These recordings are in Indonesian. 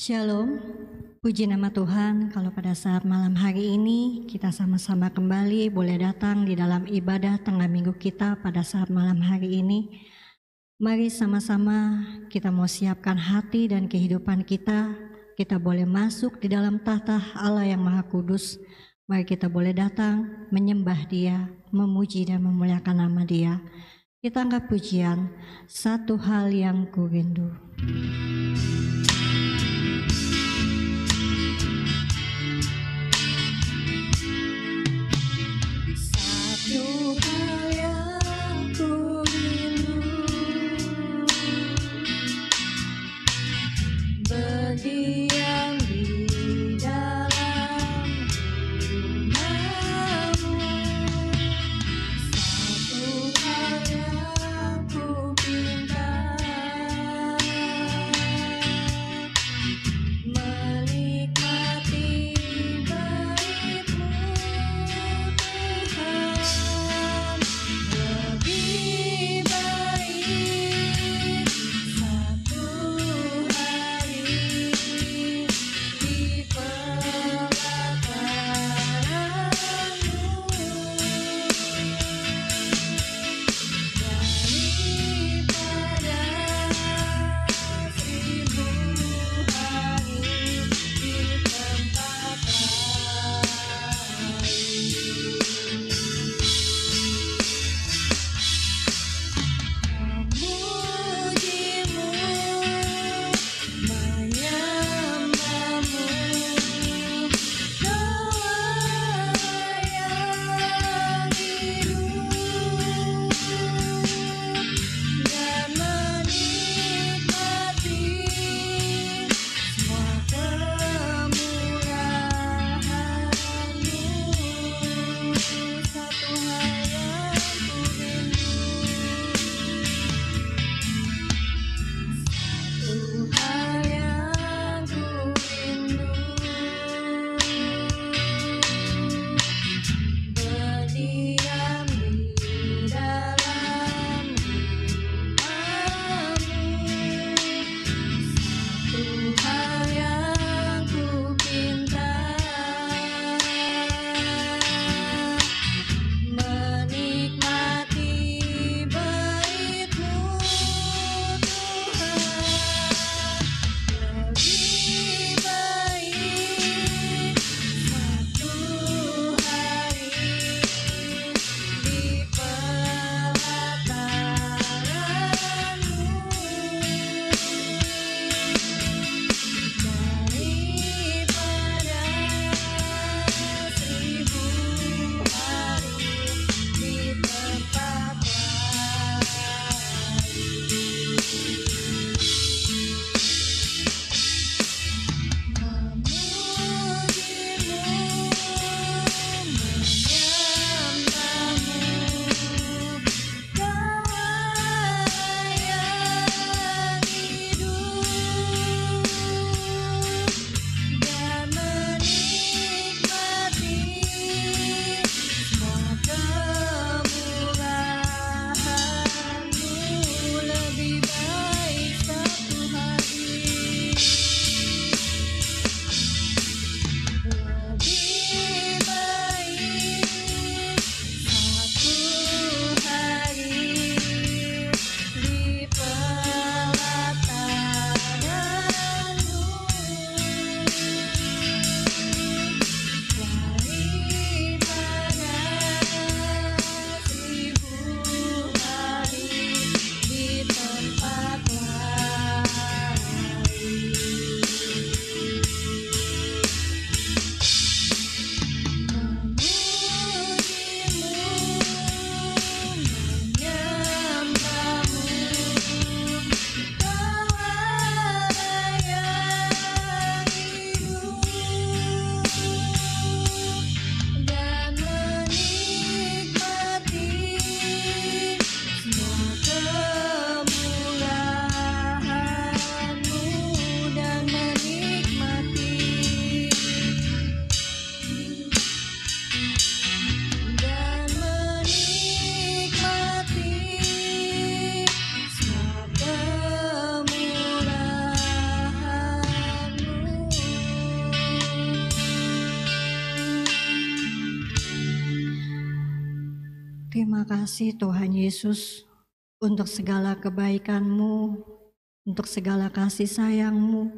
Shalom, puji nama Tuhan kalau pada saat malam hari ini kita sama-sama kembali boleh datang di dalam ibadah tengah minggu kita pada saat malam hari ini. Mari sama-sama kita mau siapkan hati dan kehidupan kita boleh masuk di dalam tahta Allah yang Maha Kudus. Mari kita boleh datang menyembah Dia, memuji dan memuliakan nama Dia. Kita angkat pujian, satu hal yang ku rindu. Satu hal yang ku rindu, berdiam di dalam rumah-Mu. Satu hal yang ku pinta, Terima kasih Tuhan Yesus untuk segala kebaikan-Mu, untuk segala kasih sayang-Mu,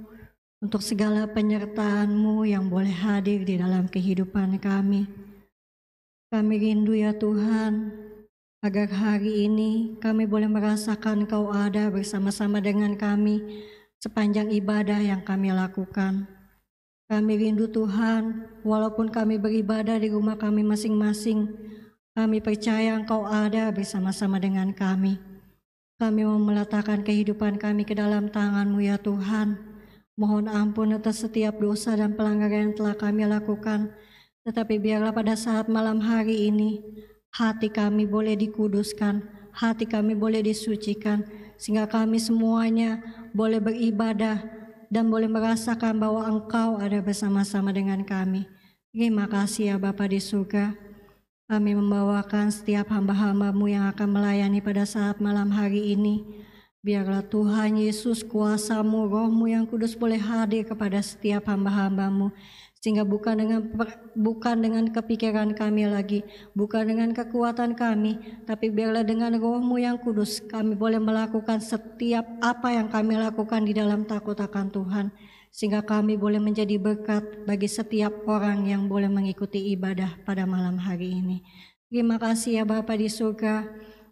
untuk segala penyertaan-Mu yang boleh hadir di dalam kehidupan kami. Kami rindu ya Tuhan, agar hari ini kami boleh merasakan Kau ada bersama-sama dengan kami sepanjang ibadah yang kami lakukan. Kami rindu Tuhan, walaupun kami beribadah di rumah kami masing-masing, kami percaya Engkau ada bersama-sama dengan kami. Kami mau meletakkan kehidupan kami ke dalam tangan-Mu ya Tuhan. Mohon ampun atas setiap dosa dan pelanggaran yang telah kami lakukan. Tetapi biarlah pada saat malam hari ini, hati kami boleh dikuduskan, hati kami boleh disucikan, sehingga kami semuanya boleh beribadah dan boleh merasakan bahwa Engkau ada bersama-sama dengan kami. Terima kasih ya Bapa di surga. Kami membawakan setiap hamba-hamba-Mu yang akan melayani pada saat malam hari ini. Biarlah Tuhan Yesus, kuasa-Mu, Roh-Mu yang kudus boleh hadir kepada setiap hamba-hamba-Mu. Sehingga bukan dengan kepikiran kami lagi, bukan dengan kekuatan kami, tapi biarlah dengan Roh-Mu yang kudus kami boleh melakukan setiap apa yang kami lakukan di dalam takut akan Tuhan. Sehingga kami boleh menjadi berkat bagi setiap orang yang boleh mengikuti ibadah pada malam hari ini. Terima kasih ya Bapa di surga.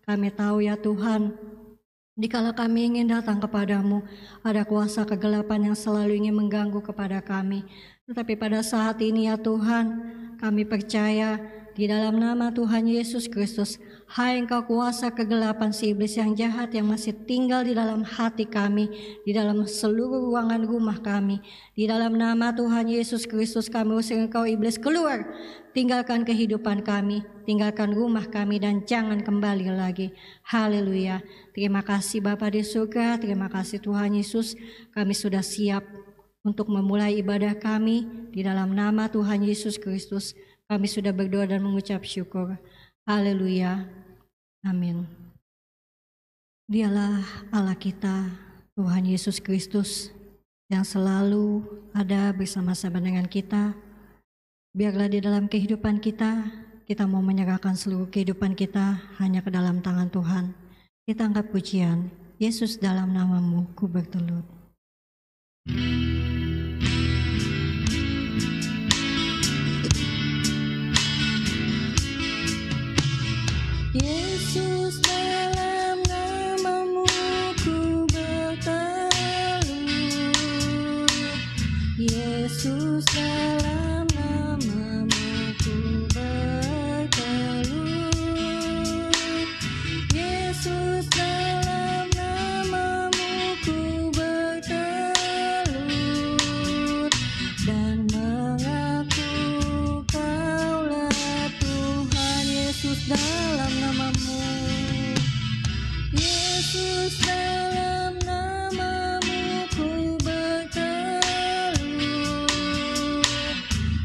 Kami tahu ya Tuhan, dikala kami ingin datang kepadamu, ada kuasa kegelapan yang selalu ingin mengganggu kepada kami. Tetapi pada saat ini ya Tuhan, kami percaya di dalam nama Tuhan Yesus Kristus, hai Engkau kuasa kegelapan si iblis yang jahat yang masih tinggal di dalam hati kami, di dalam seluruh ruangan rumah kami. Di dalam nama Tuhan Yesus Kristus kami usir Engkau iblis keluar. Tinggalkan kehidupan kami, tinggalkan rumah kami dan jangan kembali lagi. Haleluya. Terima kasih Bapa di surga, terima kasih Tuhan Yesus. Kami sudah siap untuk memulai ibadah kami di dalam nama Tuhan Yesus Kristus. Kami sudah berdoa dan mengucap syukur. Haleluya. Amin. Dialah Allah kita, Tuhan Yesus Kristus, yang selalu ada bersama-sama dengan kita. Biarlah di dalam kehidupan kita, kita mau menyerahkan seluruh kehidupan kita hanya ke dalam tangan Tuhan. Kita angkat pujian, Yesus dalam namamu ku bertelut. Yesus dalam namamu ku bertelut. Yesus dalam namamu ku bertelut. Yesus dalam namamu ku bertelut dan mengaku Kaulah Tuhan. Yesus dalam namamu, Yesus dalam namamu ku bertelut.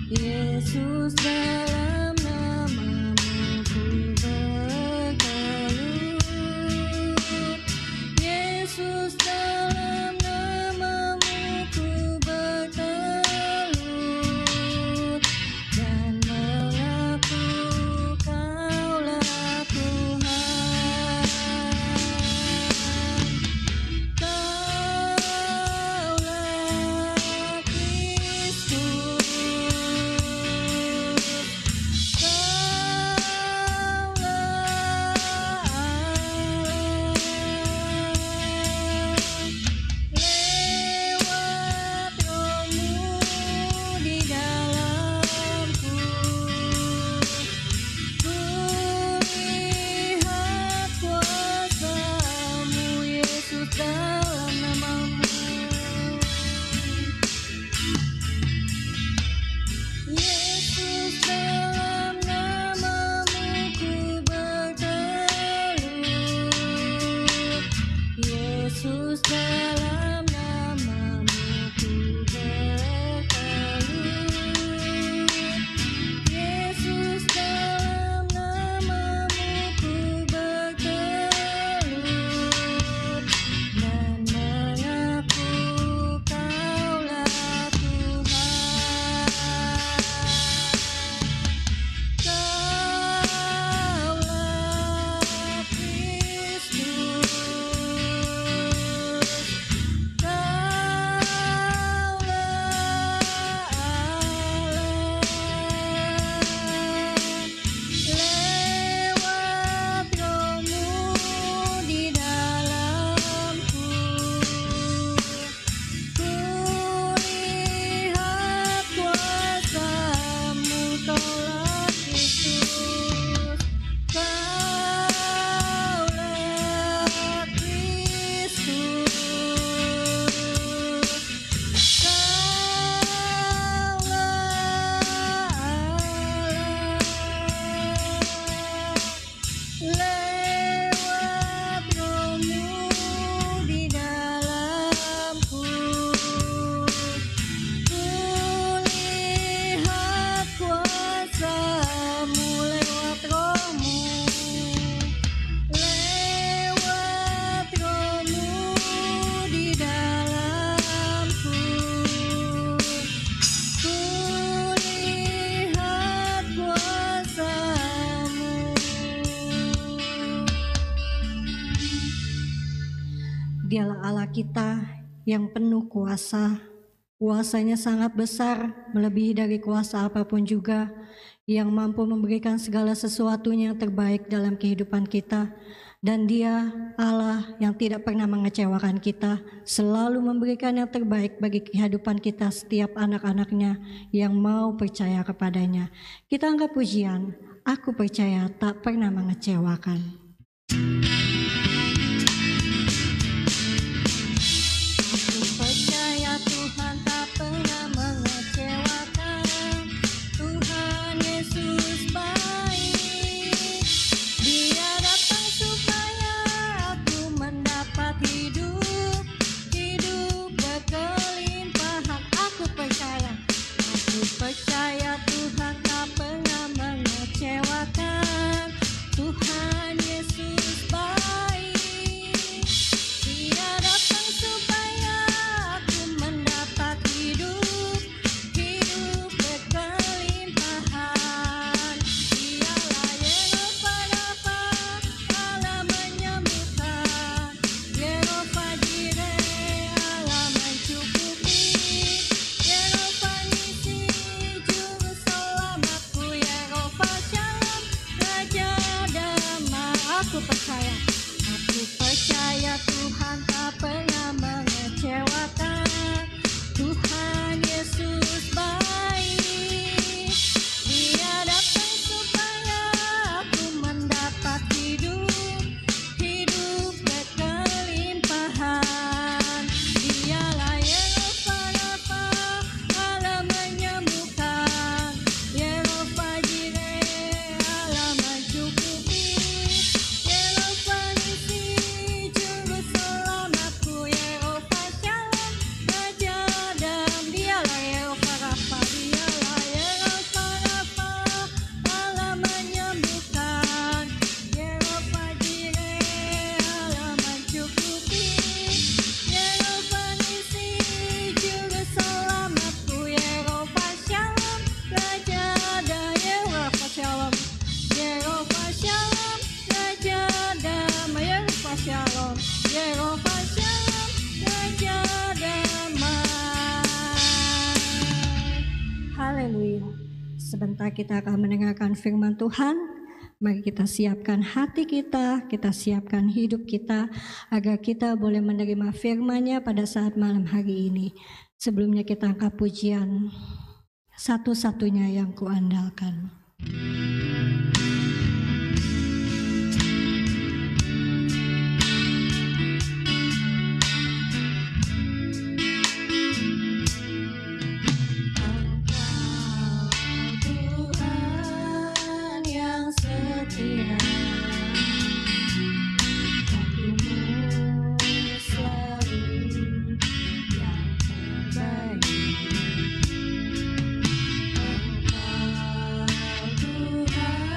Yesus dalam namamu ku bertelut. Yesus dalam namamu ku bertelut dan mengaku Kaulah Tuhan. Dialah Allah kita yang penuh kuasa. Kuasanya sangat besar, melebihi dari kuasa apapun juga, yang mampu memberikan segala sesuatunya yang terbaik dalam kehidupan kita. Dan Dia Allah yang tidak pernah mengecewakan kita, selalu memberikan yang terbaik bagi kehidupan kita setiap anak-anaknya yang mau percaya kepadanya. Kita angkat pujian, aku percaya tak pernah mengecewakan. Aku percaya Tuhan tak pernah mengecewakan. Tuhan Yesus baik. Dia datang supaya aku mendapat hidup, hidup berkelimpahan. Aku percaya Tuhan tak pernah mengecewakan. Tuhan Yesus baik. Dia datang supaya aku mendapat hidup, hidup berkelimpahan. Dialah Yehova Rafa, Allah menyembuhkan. Yehova Jireh, Allah mencukupi. Yehova Nisi, juru selamatku. Yehova Shalom, Raja damai. Aku percaya Tuhan tak pernah mengecewakan. Tuhan Yesus baik. Dia datang supaya aku mendapat hidup, hidup berkelimpahan. Dialah Yehova Rafa, Allah menyembuhkan. Yehova Jireh, Allah mencukupi. Yehova Nisi, juru selamatku. Yehova Shalom, Raja damai. Dialah Yehova Rafa, dialah Yehova Rafa, Allah menyembuhkan. Yehova Jireh, Allah mencukupi. Yehova Nisi, juru selamatku. Yehova Shalom, Raja damai. Yehova Shalom, Yehova Shalom, Raja damai. Yehova Shalom, Yehova Shalom, Raja damai. Haleluya. Sebentar kita akan mendengarkan firman Tuhan. Mari kita siapkan hati kita siapkan hidup kita, agar kita boleh menerima firman-Nya pada saat malam hari ini. Sebelumnya kita angkat pujian, satu-satunya yang kuandalkan. Tuhan yang setia, waktumu selalu yang terbaik. Engkau Tuhan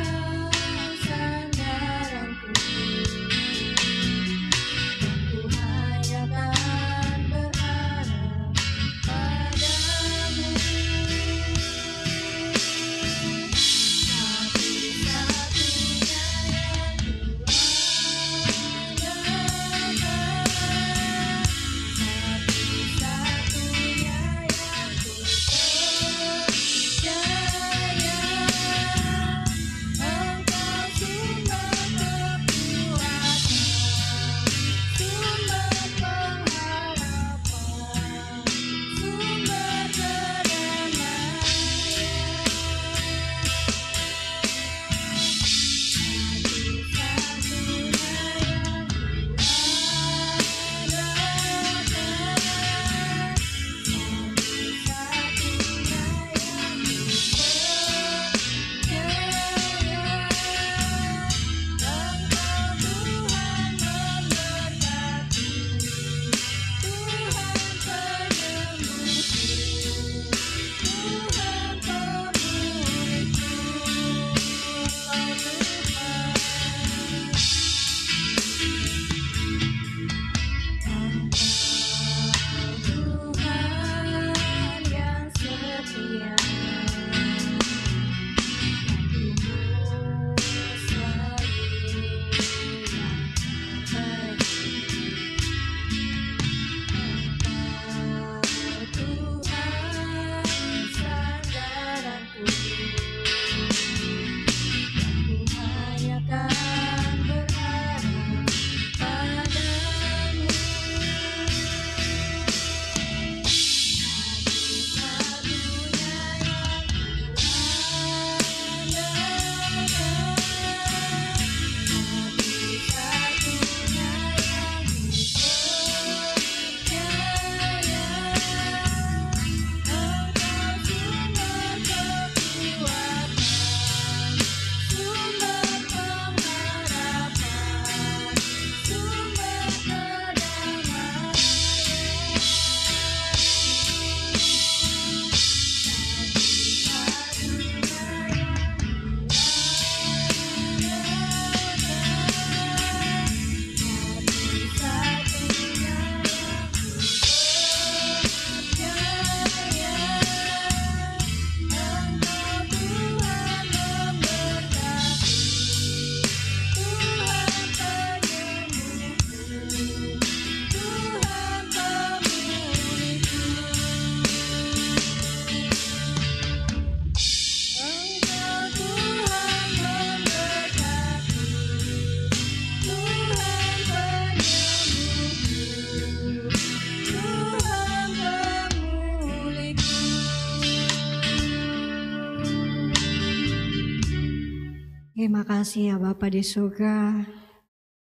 Terima kasih ya Bapa di surga.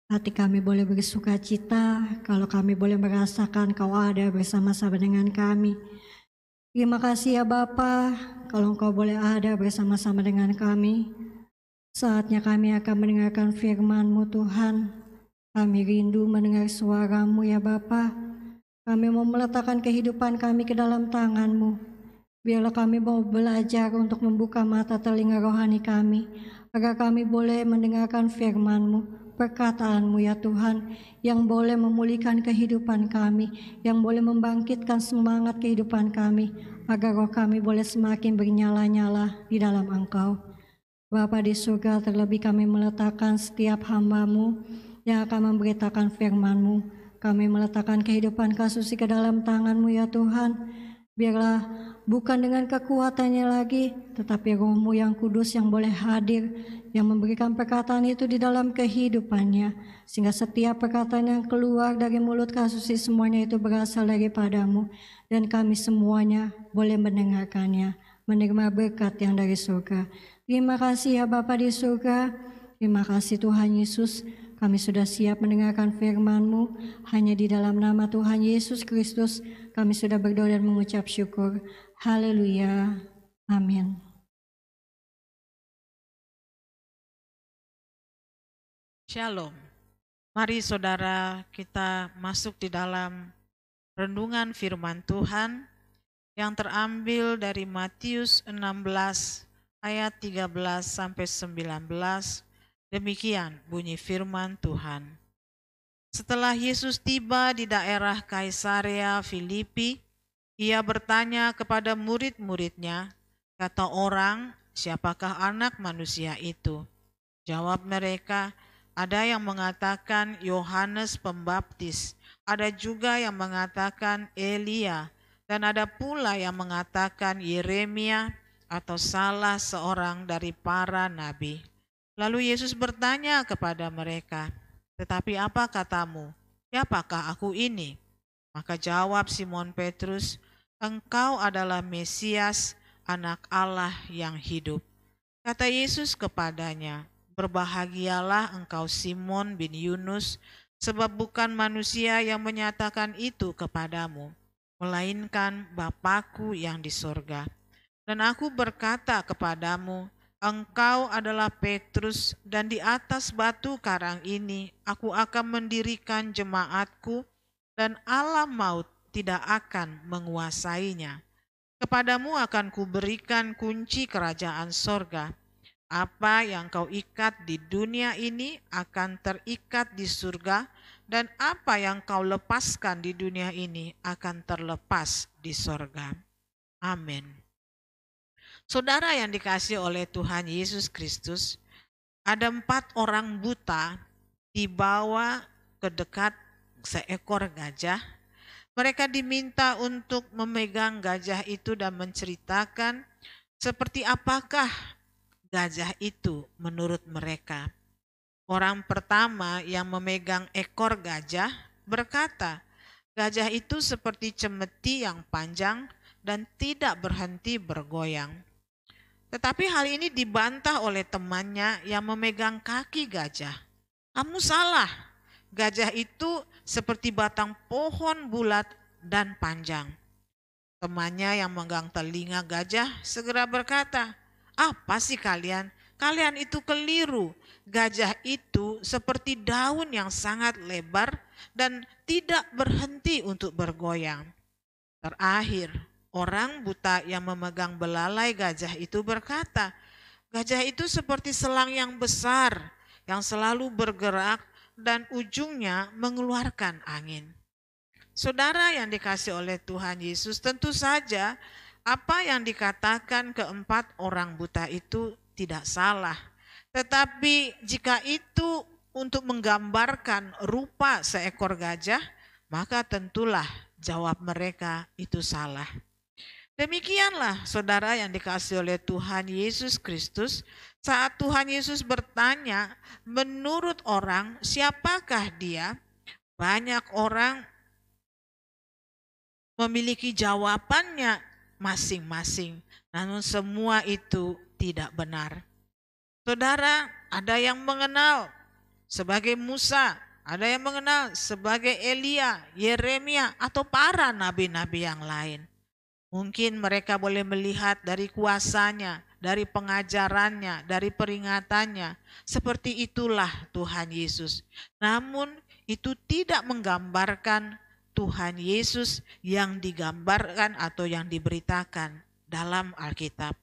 Hati kami boleh bersuka cita kalau kami boleh merasakan Kau ada bersama-sama dengan kami. Terima kasih ya Bapa, kalau Engkau boleh ada bersama-sama dengan kami. Saatnya kami akan mendengarkan firman-Mu Tuhan. Kami rindu mendengar suara-Mu ya Bapa. Kami mau meletakkan kehidupan kami ke dalam tangan-Mu. Biarlah kami mau belajar untuk membuka mata telinga rohani kami, agar kami boleh mendengarkan firman-Mu, perkataan-Mu ya Tuhan, yang boleh memulihkan kehidupan kami, yang boleh membangkitkan semangat kehidupan kami, agar roh kami boleh semakin bernyala-nyala di dalam Engkau. Bapa di surga, terlebih kami meletakkan setiap hamba-Mu yang akan memberitakan firman-Mu. Kami meletakkan kehidupan Kasusi ke dalam tangan-Mu ya Tuhan. Biarlah bukan dengan kekuatannya lagi, tetapi Roh-Mu yang kudus yang boleh hadir, yang memberikan perkataan itu di dalam kehidupannya, sehingga setiap perkataan yang keluar dari mulut Kasusi semuanya itu berasal daripada-Mu, dan kami semuanya boleh mendengarkannya, menerima berkat yang dari surga. Terima kasih ya Bapa di surga, terima kasih Tuhan Yesus. Kami sudah siap mendengarkan firman-Mu. Hanya di dalam nama Tuhan Yesus Kristus kami sudah berdoa dan mengucap syukur. Haleluya. Amin. Shalom. Mari saudara kita masuk di dalam renungan firman Tuhan yang terambil dari Matius 16 ayat 13 sampai 19. Demikian bunyi firman Tuhan. Setelah Yesus tiba di daerah Kaisarea Filipi, ia bertanya kepada murid-muridnya, kata orang, siapakah anak manusia itu? Jawab mereka, ada yang mengatakan Yohanes Pembaptis, ada juga yang mengatakan Elia, dan ada pula yang mengatakan Yeremia atau salah seorang dari para nabi. Lalu Yesus bertanya kepada mereka, tetapi apa katamu? Siapakah aku ini? Maka jawab Simon Petrus, engkau adalah Mesias, anak Allah yang hidup. Kata Yesus kepadanya, berbahagialah engkau Simon bin Yunus, sebab bukan manusia yang menyatakan itu kepadamu, melainkan Bapa-Ku yang di sorga. Dan aku berkata kepadamu, engkau adalah Petrus, dan di atas batu karang ini aku akan mendirikan jemaat-Ku, dan alam maut tidak akan menguasainya. Kepadamu akan kuberikan kunci kerajaan sorga. Apa yang kau ikat di dunia ini akan terikat di surga, dan apa yang kau lepaskan di dunia ini akan terlepas di sorga. Amin. Saudara yang dikasihi oleh Tuhan Yesus Kristus, ada 4 orang buta dibawa ke dekat seekor gajah. Mereka diminta untuk memegang gajah itu dan menceritakan seperti apakah gajah itu menurut mereka. Orang pertama yang memegang ekor gajah berkata, gajah itu seperti cemeti yang panjang dan tidak berhenti bergoyang. Tetapi hal ini dibantah oleh temannya yang memegang kaki gajah. Kamu salah, gajah itu seperti batang pohon bulat dan panjang. Temannya yang memegang telinga gajah segera berkata, apa sih kalian? Kalian itu keliru. Gajah itu seperti daun yang sangat lebar dan tidak berhenti untuk bergoyang. Terakhir, orang buta yang memegang belalai gajah itu berkata, gajah itu seperti selang yang besar yang selalu bergerak dan ujungnya mengeluarkan angin. Saudara yang dikasihi oleh Tuhan Yesus, tentu saja apa yang dikatakan keempat orang buta itu tidak salah. Tetapi jika itu untuk menggambarkan rupa seekor gajah, maka tentulah jawab mereka itu salah. Demikianlah saudara yang dikasihi oleh Tuhan Yesus Kristus, saat Tuhan Yesus bertanya, menurut orang siapakah dia? Banyak orang memiliki jawabannya masing-masing, namun semua itu tidak benar. Saudara, ada yang mengenal sebagai Musa, ada yang mengenal sebagai Elia, Yeremia, atau para nabi-nabi yang lain. Mungkin mereka boleh melihat dari kuasanya, dari pengajarannya, dari peringatannya. Seperti itulah Tuhan Yesus. Namun itu tidak menggambarkan Tuhan Yesus yang digambarkan atau yang diberitakan dalam Alkitab.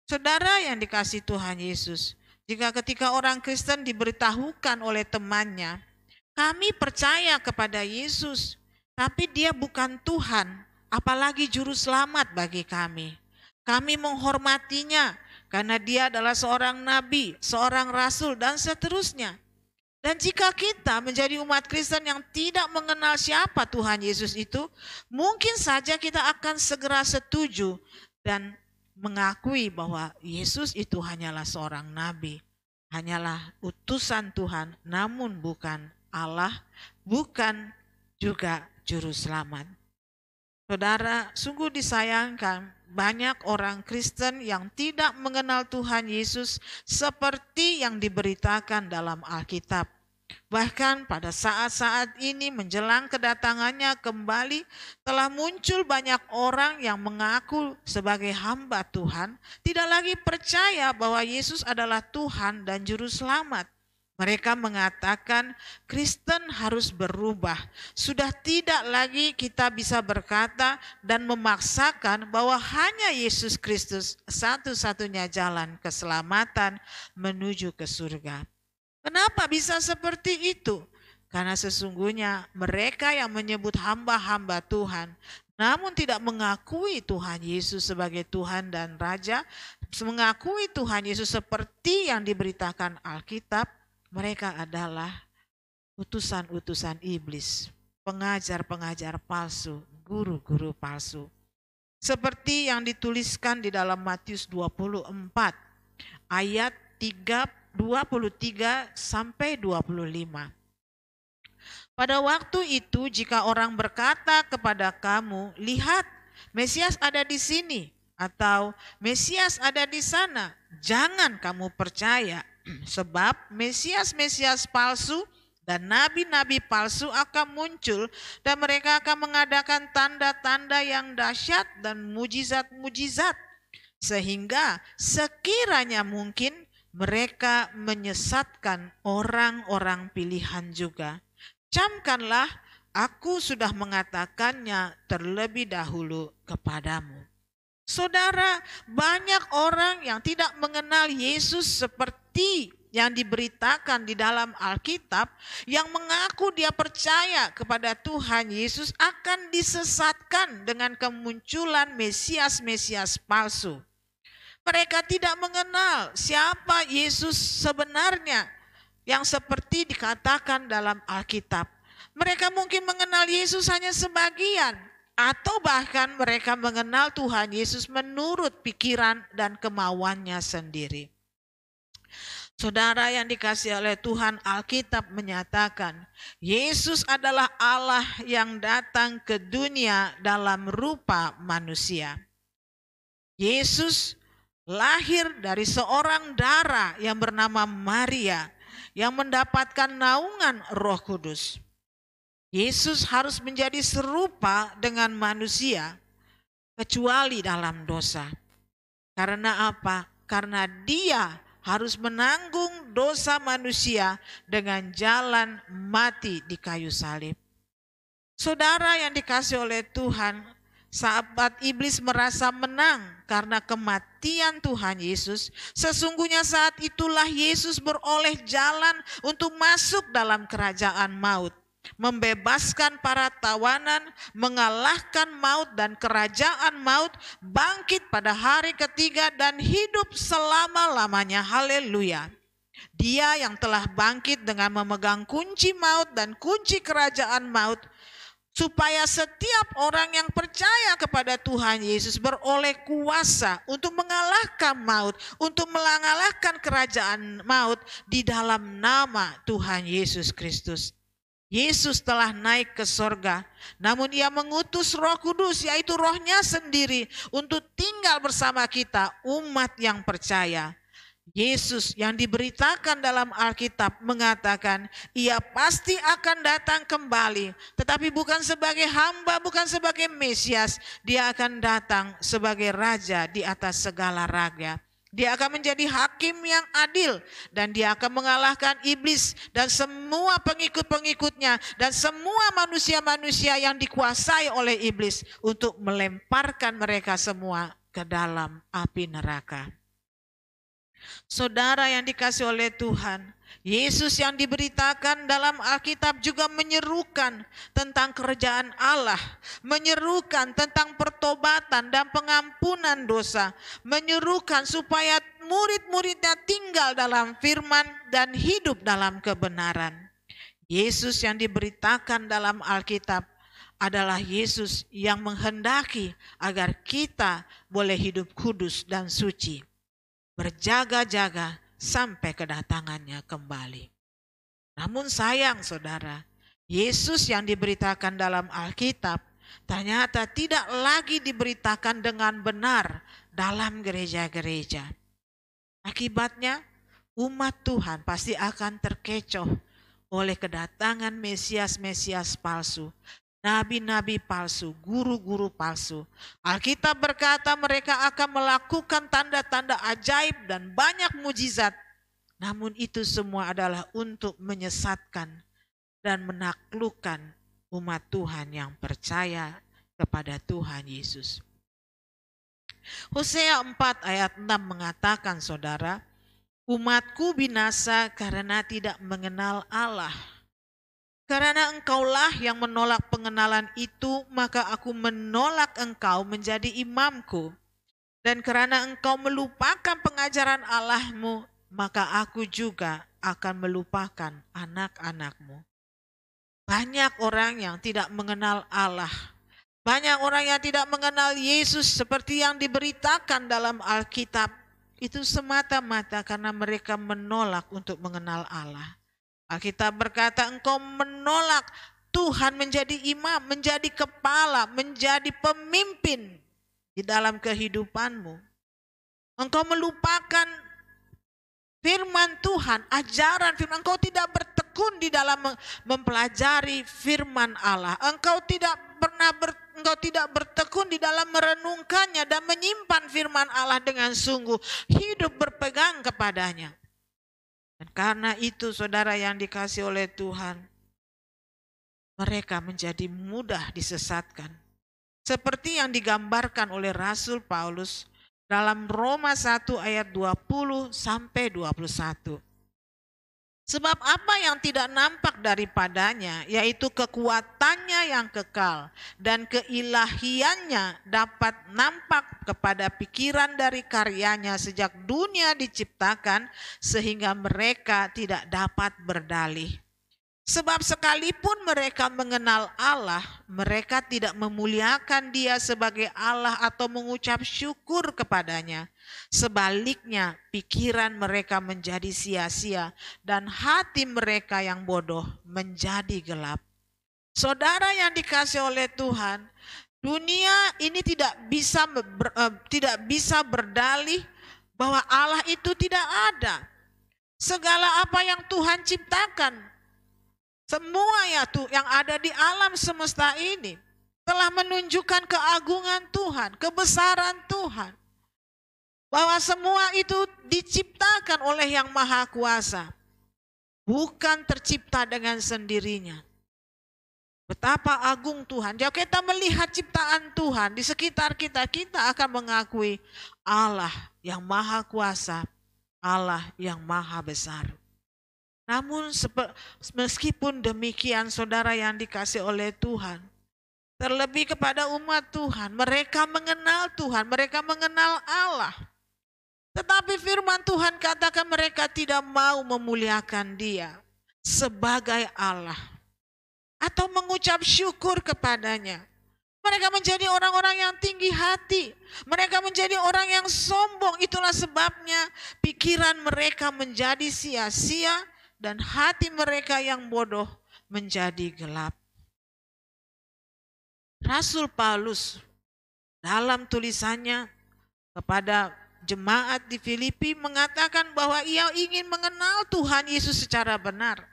Saudara yang dikasihi Tuhan Yesus, jika ketika orang Kristen diberitahukan oleh temannya, kami percaya kepada Yesus, tapi dia bukan Tuhan, apalagi juru selamat bagi kami. Kami menghormatinya karena dia adalah seorang nabi, seorang rasul, dan seterusnya. Dan jika kita menjadi umat Kristen yang tidak mengenal siapa Tuhan Yesus itu, mungkin saja kita akan segera setuju dan mengakui bahwa Yesus itu hanyalah seorang nabi, hanyalah utusan Tuhan, namun bukan Allah, bukan juga juru selamat. Saudara, sungguh disayangkan banyak orang Kristen yang tidak mengenal Tuhan Yesus seperti yang diberitakan dalam Alkitab. Bahkan pada saat-saat ini menjelang kedatangannya kembali, telah muncul banyak orang yang mengaku sebagai hamba Tuhan, tidak lagi percaya bahwa Yesus adalah Tuhan dan Juru Selamat. Mereka mengatakan Kristen harus berubah. Sudah tidak lagi kita bisa berkata dan memaksakan bahwa hanya Yesus Kristus satu-satunya jalan keselamatan menuju ke surga. Kenapa bisa seperti itu? Karena sesungguhnya mereka yang menyebut hamba-hamba Tuhan, namun tidak mengakui Tuhan Yesus sebagai Tuhan dan Raja, mengakui Tuhan Yesus seperti yang diberitakan Alkitab, mereka adalah utusan-utusan iblis, pengajar-pengajar palsu, guru-guru palsu. Seperti yang dituliskan di dalam Matius 24 ayat 23 sampai 25. Pada waktu itu jika orang berkata kepada kamu, lihat Mesias ada di sini, atau Mesias ada di sana, jangan kamu percaya. Sebab Mesias-Mesias palsu dan nabi-nabi palsu akan muncul dan mereka akan mengadakan tanda-tanda yang dahsyat dan mujizat-mujizat, sehingga sekiranya mungkin mereka menyesatkan orang-orang pilihan juga. Camkanlah, aku sudah mengatakannya terlebih dahulu kepadamu. Saudara, banyak orang yang tidak mengenal Yesus seperti yang diberitakan di dalam Alkitab, yang mengaku dia percaya kepada Tuhan Yesus akan disesatkan dengan kemunculan Mesias-Mesias palsu. Mereka tidak mengenal siapa Yesus sebenarnya yang seperti dikatakan dalam Alkitab. Mereka mungkin mengenal Yesus hanya sebagian, atau bahkan mereka mengenal Tuhan Yesus menurut pikiran dan kemauannya sendiri. Saudara yang dikasihi oleh Tuhan, Alkitab menyatakan Yesus adalah Allah yang datang ke dunia dalam rupa manusia. Yesus lahir dari seorang dara yang bernama Maria yang mendapatkan naungan Roh Kudus. Yesus harus menjadi serupa dengan manusia kecuali dalam dosa. Karena apa? Karena dia harus menanggung dosa manusia dengan jalan mati di kayu salib. Saudara yang dikasihi oleh Tuhan, sahabat iblis merasa menang karena kematian Tuhan Yesus. Sesungguhnya saat itulah Yesus beroleh jalan untuk masuk dalam kerajaan maut, membebaskan para tawanan, mengalahkan maut dan kerajaan maut, bangkit pada hari ketiga dan hidup selama-lamanya. Haleluya. Dia yang telah bangkit dengan memegang kunci maut dan kunci kerajaan maut, supaya setiap orang yang percaya kepada Tuhan Yesus beroleh kuasa untuk mengalahkan maut, untuk mengalahkan kerajaan maut di dalam nama Tuhan Yesus Kristus. Yesus telah naik ke sorga, namun ia mengutus Roh Kudus, yaitu Rohnya sendiri, untuk tinggal bersama kita umat yang percaya. Yesus yang diberitakan dalam Alkitab mengatakan ia pasti akan datang kembali, tetapi bukan sebagai hamba, bukan sebagai Mesias. Dia akan datang sebagai raja di atas segala raja. Dia akan menjadi hakim yang adil dan dia akan mengalahkan iblis dan semua pengikut-pengikutnya dan semua manusia-manusia yang dikuasai oleh iblis untuk melemparkan mereka semua ke dalam api neraka. Saudara yang dikasihi oleh Tuhan, Yesus yang diberitakan dalam Alkitab juga menyerukan tentang kerajaan Allah, menyerukan tentang pertobatan dan pengampunan dosa, menyerukan supaya murid-muridnya tinggal dalam firman dan hidup dalam kebenaran. Yesus yang diberitakan dalam Alkitab adalah Yesus yang menghendaki agar kita boleh hidup kudus dan suci, berjaga-jaga sampai kedatangannya kembali. Namun sayang saudara, Yesus yang diberitakan dalam Alkitab ternyata tidak lagi diberitakan dengan benar dalam gereja-gereja. Akibatnya umat Tuhan pasti akan terkecoh oleh kedatangan Mesias-Mesias palsu, nabi-nabi palsu, guru-guru palsu. Alkitab berkata mereka akan melakukan tanda-tanda ajaib dan banyak mujizat. Namun itu semua adalah untuk menyesatkan dan menaklukkan umat Tuhan yang percaya kepada Tuhan Yesus. Hosea 4 ayat 6 mengatakan saudara, umatku binasa karena tidak mengenal Allah. Karena engkaulah yang menolak pengenalan itu, maka aku menolak engkau menjadi imamku. Dan karena engkau melupakan pengajaran Allahmu, maka aku juga akan melupakan anak-anakmu. Banyak orang yang tidak mengenal Allah. Banyak orang yang tidak mengenal Yesus seperti yang diberitakan dalam Alkitab. Itu semata-mata karena mereka menolak untuk mengenal Allah. Alkitab berkata engkau menolak Tuhan menjadi imam, menjadi kepala, menjadi pemimpin di dalam kehidupanmu. Engkau melupakan firman Tuhan, ajaran firman. Engkau tidak bertekun di dalam mempelajari firman Allah. Engkau tidak bertekun di dalam merenungkannya dan menyimpan firman Allah dengan sungguh, hidup berpegang kepadanya. Dan karena itu saudara yang dikasihi oleh Tuhan, mereka menjadi mudah disesatkan. Seperti yang digambarkan oleh Rasul Paulus dalam Roma 1 ayat 20 sampai 21. Sebab apa yang tidak nampak daripadanya, yaitu kekuatannya yang kekal dan keilahiannya dapat nampak kepada pikiran dari karyanya sejak dunia diciptakan sehingga mereka tidak dapat berdalih. Sebab sekalipun mereka mengenal Allah, mereka tidak memuliakan Dia sebagai Allah atau mengucap syukur kepadanya. Sebaliknya, pikiran mereka menjadi sia-sia dan hati mereka yang bodoh menjadi gelap. Saudara yang dikasihi oleh Tuhan, dunia ini tidak bisa berdalih bahwa Allah itu tidak ada. Segala apa yang Tuhan ciptakan, semua yang ada di alam semesta ini telah menunjukkan keagungan Tuhan, kebesaran Tuhan. Bahwa semua itu diciptakan oleh Yang Maha Kuasa. Bukan tercipta dengan sendirinya. Betapa agung Tuhan. Jika kita melihat ciptaan Tuhan di sekitar kita, kita akan mengakui Allah yang Maha Kuasa, Allah yang Maha Besar. Namun meskipun demikian saudara yang dikasihi oleh Tuhan, terlebih kepada umat Tuhan, mereka mengenal Tuhan, mereka mengenal Allah. Tetapi firman Tuhan katakan mereka tidak mau memuliakan Dia sebagai Allah atau mengucap syukur kepadanya. Mereka menjadi orang-orang yang tinggi hati, mereka menjadi orang yang sombong. Itulah sebabnya pikiran mereka menjadi sia-sia dan hati mereka yang bodoh menjadi gelap. Rasul Paulus dalam tulisannya kepada jemaat di Filipi mengatakan bahwa ia ingin mengenal Tuhan Yesus secara benar.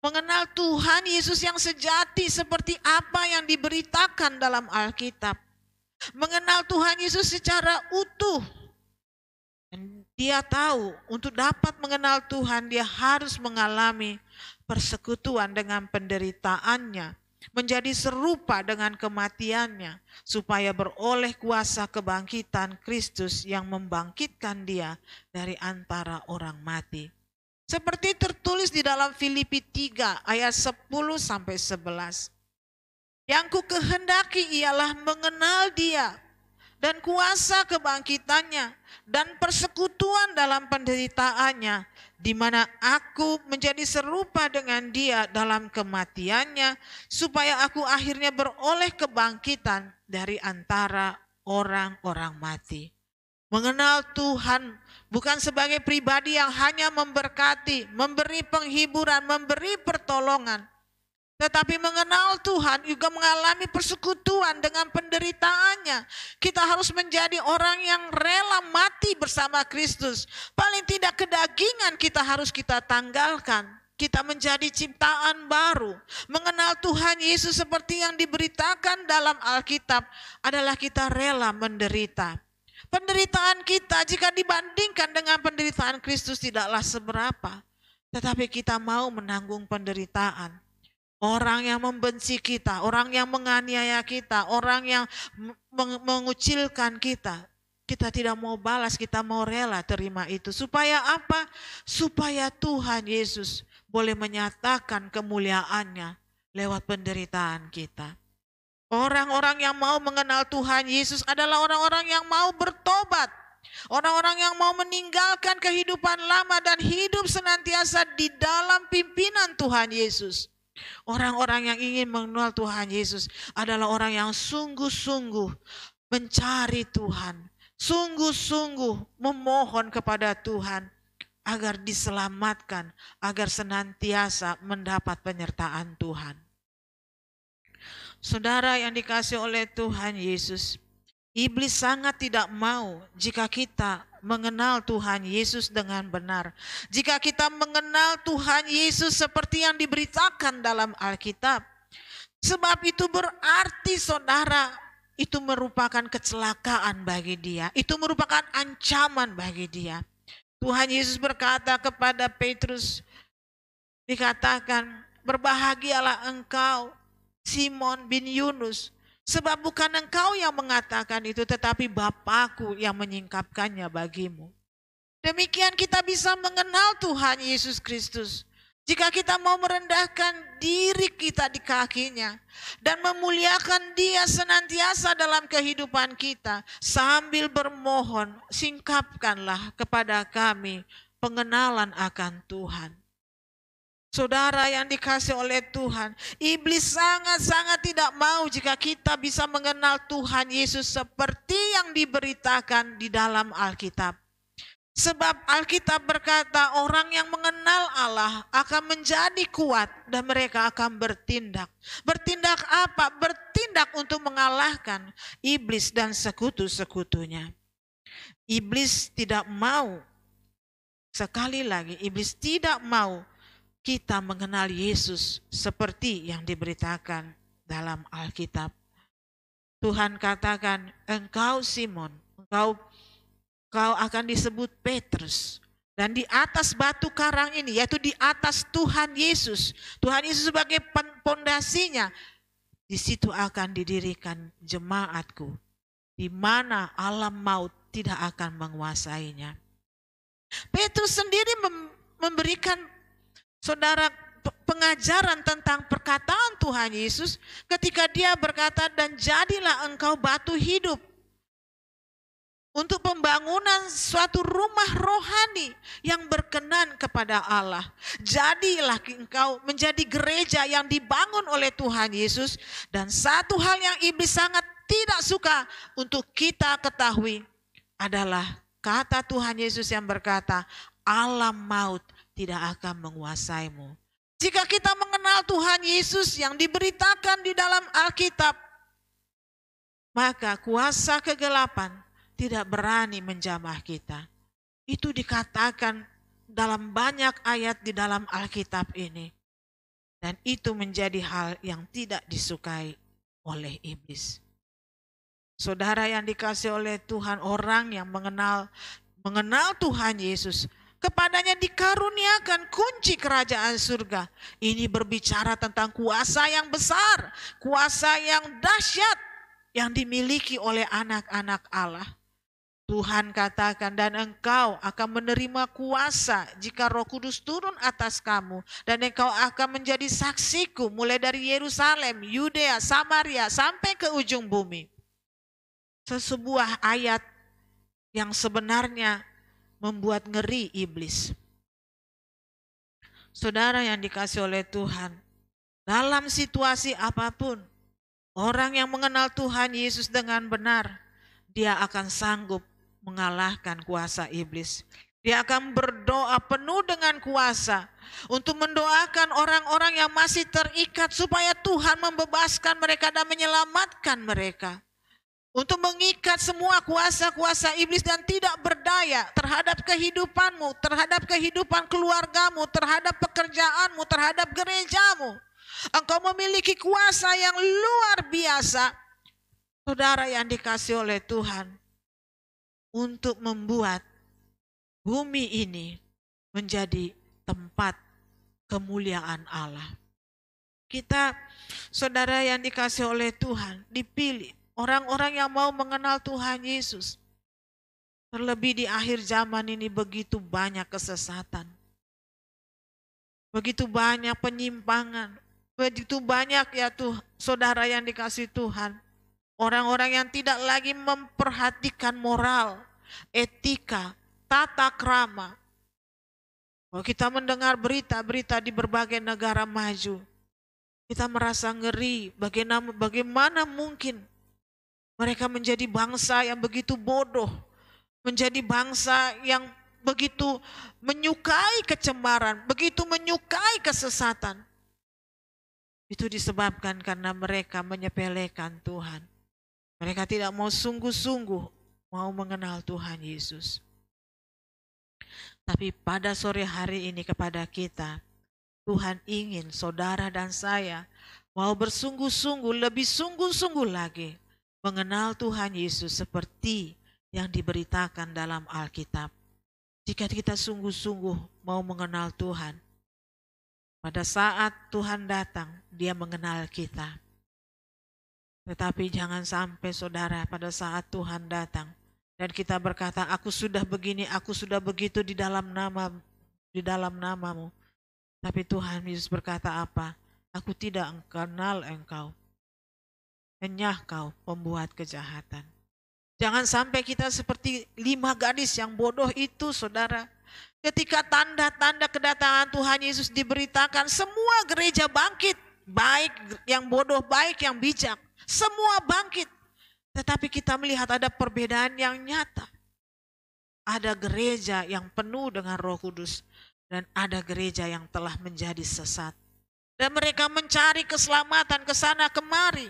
Mengenal Tuhan Yesus yang sejati seperti apa yang diberitakan dalam Alkitab. Mengenal Tuhan Yesus secara utuh. Dan dia tahu untuk dapat mengenal Tuhan dia harus mengalami persekutuan dengan penderitaannya. Menjadi serupa dengan kematiannya. Supaya beroleh kuasa kebangkitan Kristus yang membangkitkan dia dari antara orang mati. Seperti tertulis di dalam Filipi 3 ayat 10-11. Yang ku kehendaki ialah mengenal dia dan kuasa kebangkitannya dan persekutuan dalam penderitaannya, di mana aku menjadi serupa dengan dia dalam kematiannya, supaya aku akhirnya beroleh kebangkitan dari antara orang-orang mati. Mengenal Tuhan bukan sebagai pribadi yang hanya memberkati, memberi penghiburan, memberi pertolongan. Tetapi mengenal Tuhan juga mengalami persekutuan dengan penderitaannya. Kita harus menjadi orang yang rela mati bersama Kristus. Paling tidak kedagingan kita harus kita tanggalkan. Kita menjadi ciptaan baru. Mengenal Tuhan Yesus seperti yang diberitakan dalam Alkitab adalah kita rela menderita. Penderitaan kita jika dibandingkan dengan penderitaan Kristus tidaklah seberapa. Tetapi kita mau menanggung penderitaan. Orang yang membenci kita, orang yang menganiaya kita, orang yang mengucilkan kita. Kita tidak mau balas, kita mau rela terima itu. Supaya apa? Supaya Tuhan Yesus boleh menyatakan kemuliaannya lewat penderitaan kita. Orang-orang yang mau mengenal Tuhan Yesus adalah orang-orang yang mau bertobat. Orang-orang yang mau meninggalkan kehidupan lama dan hidup senantiasa di dalam pimpinan Tuhan Yesus. Orang-orang yang ingin mengenal Tuhan Yesus adalah orang yang sungguh-sungguh mencari Tuhan. Sungguh-sungguh memohon kepada Tuhan agar diselamatkan, agar senantiasa mendapat penyertaan Tuhan. Saudara yang dikasihi oleh Tuhan Yesus, iblis sangat tidak mau jika kita mengenal Tuhan Yesus dengan benar. Jika kita mengenal Tuhan Yesus seperti yang diberitakan dalam Alkitab. Sebab itu berarti saudara, itu merupakan kecelakaan bagi dia. Itu merupakan ancaman bagi dia. Tuhan Yesus berkata kepada Petrus, dikatakan, berbahagialah engkau Simon bin Yunus, sebab bukan engkau yang mengatakan itu, tetapi Bapakku yang menyingkapkannya bagimu. Demikian kita bisa mengenal Tuhan Yesus Kristus. Jika kita mau merendahkan diri kita di kakinya dan memuliakan dia senantiasa dalam kehidupan kita, sambil bermohon, singkapkanlah kepada kami pengenalan akan Tuhan. Saudara yang dikasihi oleh Tuhan, iblis sangat-sangat tidak mau jika kita bisa mengenal Tuhan Yesus seperti yang diberitakan di dalam Alkitab. Sebab Alkitab berkata orang yang mengenal Allah akan menjadi kuat dan mereka akan bertindak. Bertindak apa? Bertindak untuk mengalahkan iblis dan sekutu-sekutunya. Iblis tidak mau, sekali lagi, iblis tidak mau kita mengenal Yesus seperti yang diberitakan dalam Alkitab. Tuhan katakan, engkau Simon, engkau akan disebut Petrus. Dan di atas batu karang ini, yaitu di atas Tuhan Yesus sebagai pondasinya, di situ akan didirikan jemaatku, di mana alam maut tidak akan menguasainya. Petrus sendiri memberikan saudara pengajaran tentang perkataan Tuhan Yesus ketika dia berkata, dan jadilah engkau batu hidup untuk pembangunan suatu rumah rohani yang berkenan kepada Allah. Jadilah engkau menjadi gereja yang dibangun oleh Tuhan Yesus. Dan satu hal yang iblis sangat tidak suka untuk kita ketahui adalah kata Tuhan Yesus yang berkata, alam maut tidak akan menguasaimu. Jika kita mengenal Tuhan Yesus yang diberitakan di dalam Alkitab, maka kuasa kegelapan tidak berani menjamah kita. Itu dikatakan dalam banyak ayat di dalam Alkitab ini. Dan itu menjadi hal yang tidak disukai oleh iblis. Saudara yang dikasihi oleh Tuhan, orang yang mengenal Tuhan Yesus, kepadanya dikaruniakan kunci kerajaan surga. Ini berbicara tentang kuasa yang besar, kuasa yang dahsyat yang dimiliki oleh anak-anak Allah. Tuhan katakan, dan engkau akan menerima kuasa jika Roh Kudus turun atas kamu, dan engkau akan menjadi saksiku mulai dari Yerusalem, Yudea, Samaria sampai ke ujung bumi. Sebuah ayat yang sebenarnya membuat ngeri iblis. Saudara yang dikasihi oleh Tuhan, dalam situasi apapun, orang yang mengenal Tuhan Yesus dengan benar, dia akan sanggup mengalahkan kuasa iblis. Dia akan berdoa penuh dengan kuasa untuk mendoakan orang-orang yang masih terikat supaya Tuhan membebaskan mereka dan menyelamatkan mereka. Untuk mengikat semua kuasa-kuasa iblis dan tidak berdaya terhadap kehidupanmu, terhadap kehidupan keluargamu, terhadap pekerjaanmu, terhadap gerejamu. Engkau memiliki kuasa yang luar biasa, saudara yang dikasihi oleh Tuhan, untuk membuat bumi ini menjadi tempat kemuliaan Allah. Kita, saudara yang dikasihi oleh Tuhan, dipilih orang-orang yang mau mengenal Tuhan Yesus. Terlebih di akhir zaman ini begitu banyak kesesatan, begitu banyak penyimpangan, begitu banyak ya tuh saudara yang dikasihi Tuhan, orang-orang yang tidak lagi memperhatikan moral, etika, tata krama. Kalau kita mendengar berita-berita di berbagai negara maju, kita merasa ngeri, bagaimana mungkin mereka menjadi bangsa yang begitu bodoh, menjadi bangsa yang begitu menyukai kecemaran, begitu menyukai kesesatan. Itu disebabkan karena mereka menyepelekan Tuhan. Mereka tidak mau sungguh-sungguh mau mengenal Tuhan Yesus. Tapi pada sore hari ini kepada kita, Tuhan ingin saudara dan saya mau bersungguh-sungguh, lebih sungguh-sungguh lagi mengenal Tuhan Yesus seperti yang diberitakan dalam Alkitab. Jika kita sungguh-sungguh mau mengenal Tuhan, pada saat Tuhan datang, Dia mengenal kita. Tetapi jangan sampai saudara pada saat Tuhan datang dan kita berkata, aku sudah begini, aku sudah begitu di dalam namamu. Tapi Tuhan Yesus berkata apa? Aku tidak kenal engkau. Enyah kau pembuat kejahatan. Jangan sampai kita seperti 5 gadis yang bodoh itu, saudara. Ketika tanda-tanda kedatangan Tuhan Yesus diberitakan, semua gereja bangkit. Baik yang bodoh, baik yang bijak. Semua bangkit. Tetapi kita melihat ada perbedaan yang nyata. Ada gereja yang penuh dengan Roh Kudus. Dan ada gereja yang telah menjadi sesat. Dan mereka mencari keselamatan ke sana kemari.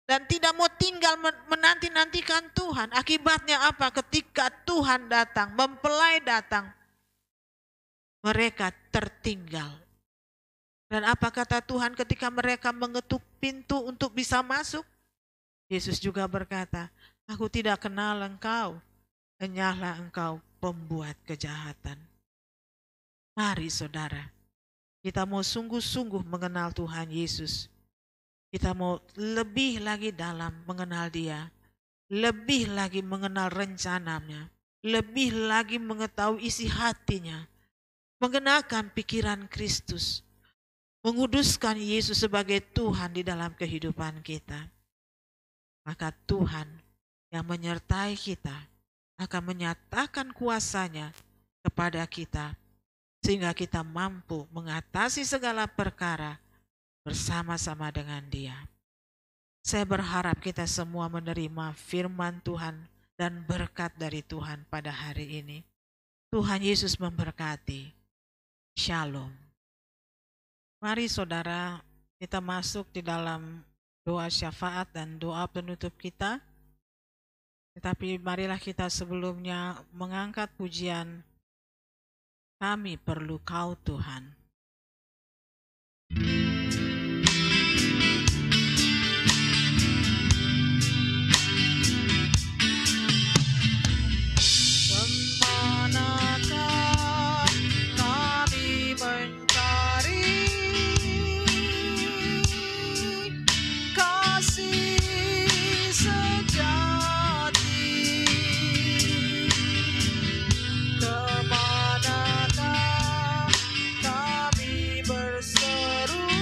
Dan tidak mau tinggal menanti-nantikan Tuhan. Akibatnya apa? Ketika Tuhan datang, mempelai datang, mereka tertinggal. Dan apa kata Tuhan ketika mereka mengetuk pintu untuk bisa masuk? Yesus juga berkata, aku tidak kenal engkau, enyahlah engkau pembuat kejahatan. Mari saudara, kita mau sungguh-sungguh mengenal Tuhan Yesus. Kita mau lebih lagi dalam mengenal Dia, lebih lagi mengenal rencananya, lebih lagi mengetahui isi hatinya, mengenakan pikiran Kristus, menguduskan Yesus sebagai Tuhan di dalam kehidupan kita. Maka Tuhan yang menyertai kita akan menyatakan kuasa-Nya kepada kita, sehingga kita mampu mengatasi segala perkara bersama-sama dengan Dia. Saya berharap kita semua menerima firman Tuhan dan berkat dari Tuhan pada hari ini. Tuhan Yesus memberkati. Shalom. Mari saudara, kita masuk di dalam doa syafaat dan doa penutup kita. Tetapi marilah kita sebelumnya mengangkat pujian, kami perlu Kau Tuhan. Kemanakah kami mencari kasih sejati? Kemanakah kami berseru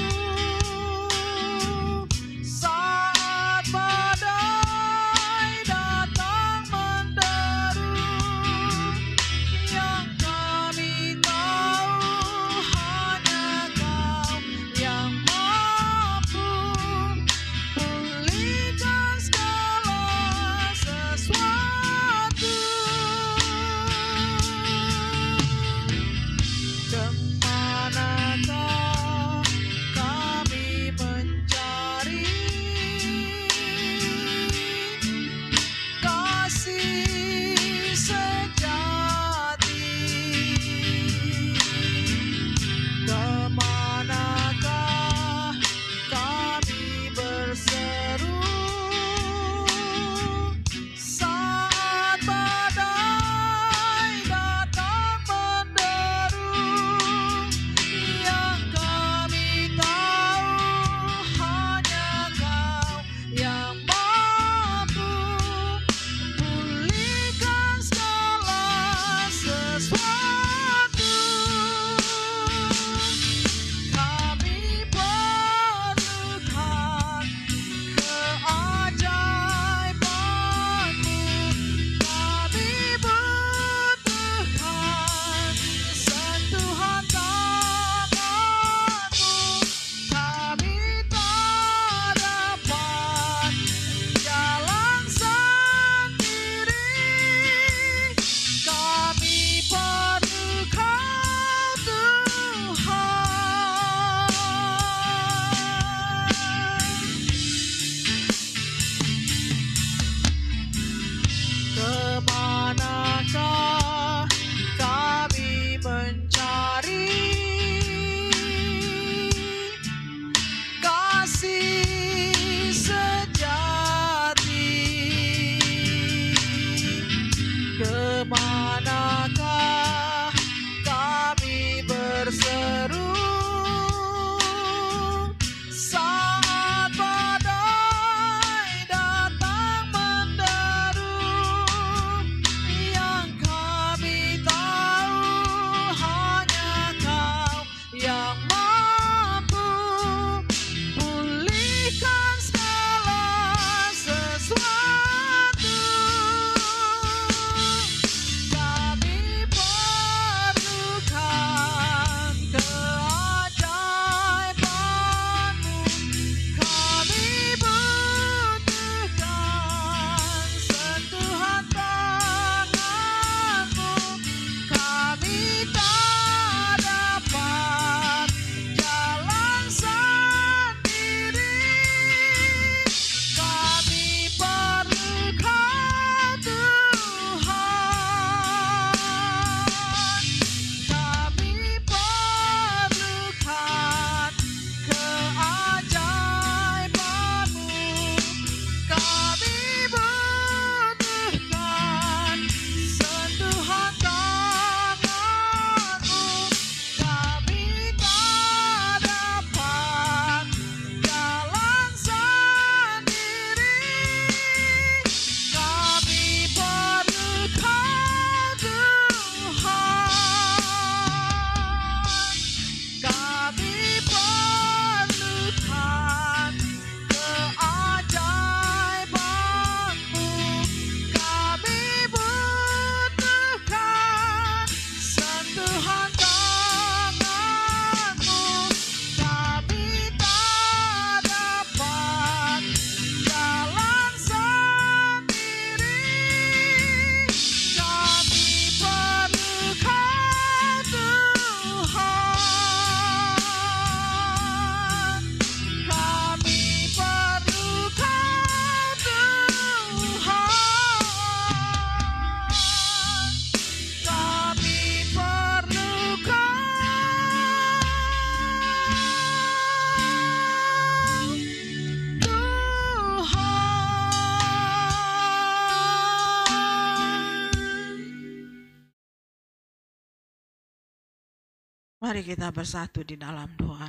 Mari kita bersatu di dalam doa.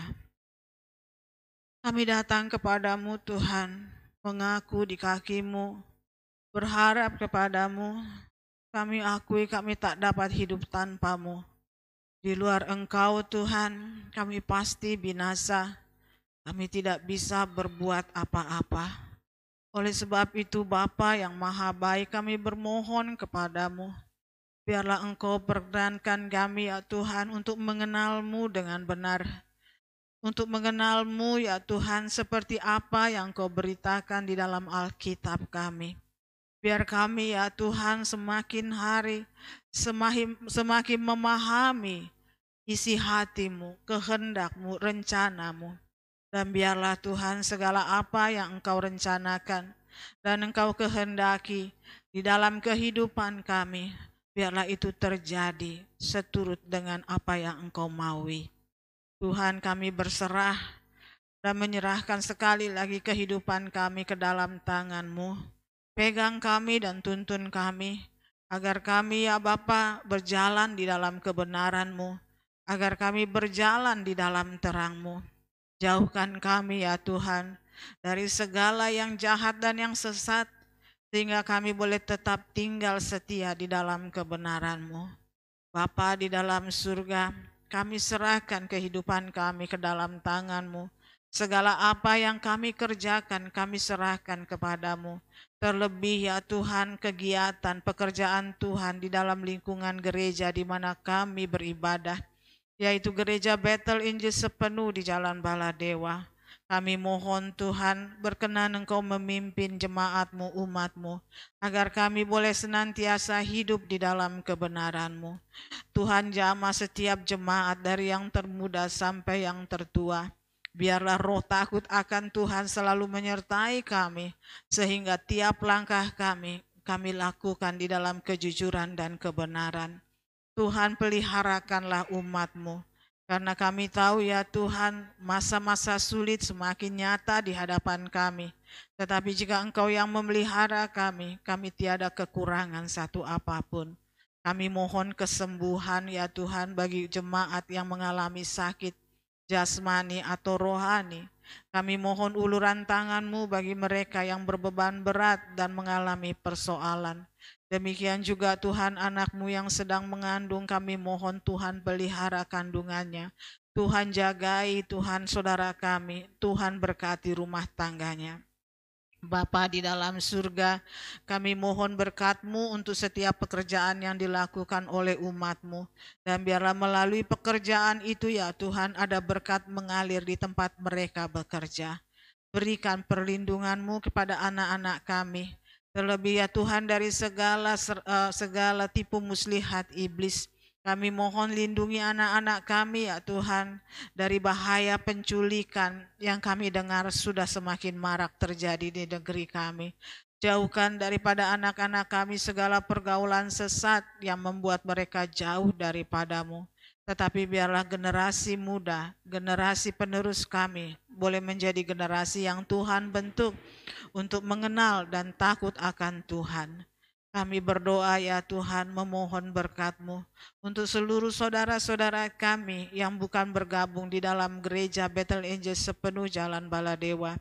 Kami datang kepadamu Tuhan, mengaku di kaki-Mu, berharap kepadamu. Kami akui kami tak dapat hidup tanpa-Mu. Di luar Engkau Tuhan, kami pasti binasa. Kami tidak bisa berbuat apa-apa. Oleh sebab itu Bapa yang Maha Baik, kami bermohon kepadamu. Biarlah Engkau perkenankan kami ya Tuhan untuk mengenal-Mu dengan benar. Untuk mengenal-Mu ya Tuhan seperti apa yang Kau beritakan di dalam Alkitab kami. Biar kami ya Tuhan semakin hari semakin memahami isi hati-Mu, kehendak-Mu, rencana-Mu. Dan biarlah Tuhan segala apa yang Engkau rencanakan dan Engkau kehendaki di dalam kehidupan kami, biarlah itu terjadi seturut dengan apa yang Engkau maui. Tuhan, kami berserah dan menyerahkan sekali lagi kehidupan kami ke dalam tangan-Mu. Pegang kami dan tuntun kami, agar kami ya Bapa berjalan di dalam kebenaran-Mu, agar kami berjalan di dalam terang-Mu. Jauhkan kami ya Tuhan dari segala yang jahat dan yang sesat, sehingga kami boleh tetap tinggal setia di dalam kebenaran-Mu. Bapa di dalam surga, kami serahkan kehidupan kami ke dalam tangan-Mu. Segala apa yang kami kerjakan, kami serahkan kepadamu. Terlebih ya Tuhan, kegiatan, pekerjaan Tuhan di dalam lingkungan gereja di mana kami beribadah, yaitu gereja Bethel Injil Sepenuh di Jalan Baladewa. Kami mohon Tuhan, berkenan Engkau memimpin jemaat-Mu, umat-Mu, agar kami boleh senantiasa hidup di dalam kebenaran-Mu. Tuhan, jamah setiap jemaat dari yang termuda sampai yang tertua. Biarlah roh takut akan Tuhan selalu menyertai kami, sehingga tiap langkah kami lakukan di dalam kejujuran dan kebenaran. Tuhan, peliharakanlah umat-Mu, karena kami tahu ya Tuhan, masa-masa sulit semakin nyata di hadapan kami. Tetapi jika Engkau yang memelihara kami tiada kekurangan satu apapun. Kami mohon kesembuhan ya Tuhan bagi jemaat yang mengalami sakit jasmani atau rohani. Kami mohon uluran tangan-Mu bagi mereka yang berbeban berat dan mengalami persoalan. Demikian juga Tuhan, anak-Mu yang sedang mengandung, kami mohon Tuhan pelihara kandungannya. Tuhan jagai, Tuhan saudara kami, Tuhan berkati rumah tangganya. Bapa di dalam surga, kami mohon berkat-Mu untuk setiap pekerjaan yang dilakukan oleh umat-Mu. Dan biarlah melalui pekerjaan itu ya Tuhan, ada berkat mengalir di tempat mereka bekerja. Berikan perlindungan-Mu kepada anak-anak kami. Terlebih ya Tuhan dari segala tipu muslihat iblis. Kami mohon lindungi anak-anak kami ya Tuhan dari bahaya penculikan yang kami dengar sudah semakin marak terjadi di negeri kami. Jauhkan daripada anak-anak kami segala pergaulan sesat yang membuat mereka jauh daripada-Mu. Tetapi biarlah generasi muda, generasi penerus kami boleh menjadi generasi yang Tuhan bentuk untuk mengenal dan takut akan Tuhan. Kami berdoa ya Tuhan, memohon berkat-Mu untuk seluruh saudara-saudara kami yang bukan bergabung di dalam gereja Bethel Injil Sepenuh Jalan Baladewa.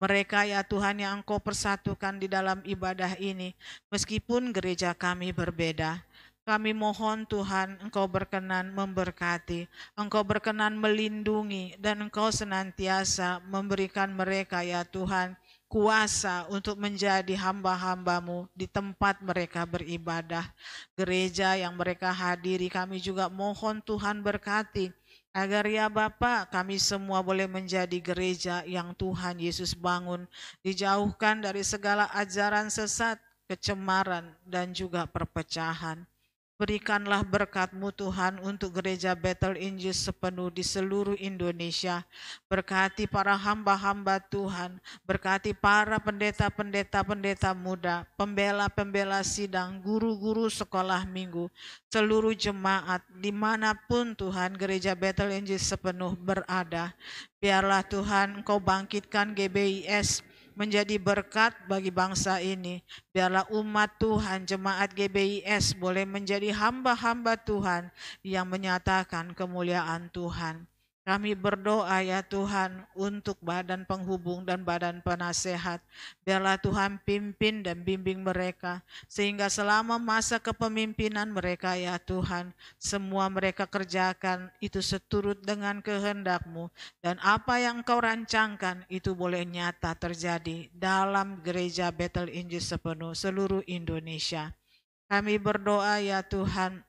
Mereka ya Tuhan yang Engkau persatukan di dalam ibadah ini, meskipun gereja kami berbeda. Kami mohon Tuhan, Engkau berkenan memberkati, Engkau berkenan melindungi, dan Engkau senantiasa memberikan mereka ya Tuhan, kuasa untuk menjadi hamba-hamba-Mu di tempat mereka beribadah. Gereja yang mereka hadiri, kami juga mohon Tuhan berkati, agar ya Bapa, kami semua boleh menjadi gereja yang Tuhan Yesus bangun, dijauhkan dari segala ajaran sesat, kecemaran, dan juga perpecahan. Berikanlah berkat-Mu Tuhan untuk gereja Bethel Injil Sepenuh di seluruh Indonesia. Berkati para hamba-hamba Tuhan, berkati para pendeta muda, pembela sidang, guru-guru sekolah minggu, seluruh jemaat dimanapun Tuhan gereja Bethel Injil Sepenuh berada. Biarlah Tuhan Engkau bangkitkan GBIS menjadi berkat bagi bangsa ini. Biarlah umat Tuhan, jemaat GBIS boleh menjadi hamba-hamba Tuhan yang menyatakan kemuliaan Tuhan. Kami berdoa ya Tuhan untuk badan penghubung dan badan penasehat. Biarlah Tuhan pimpin dan bimbing mereka, sehingga selama masa kepemimpinan mereka ya Tuhan, semua mereka kerjakan itu seturut dengan kehendak-Mu. Dan apa yang Engkau rancangkan itu boleh nyata terjadi dalam gereja Bethel Injil sepenuh seluruh Indonesia. Kami berdoa ya Tuhan,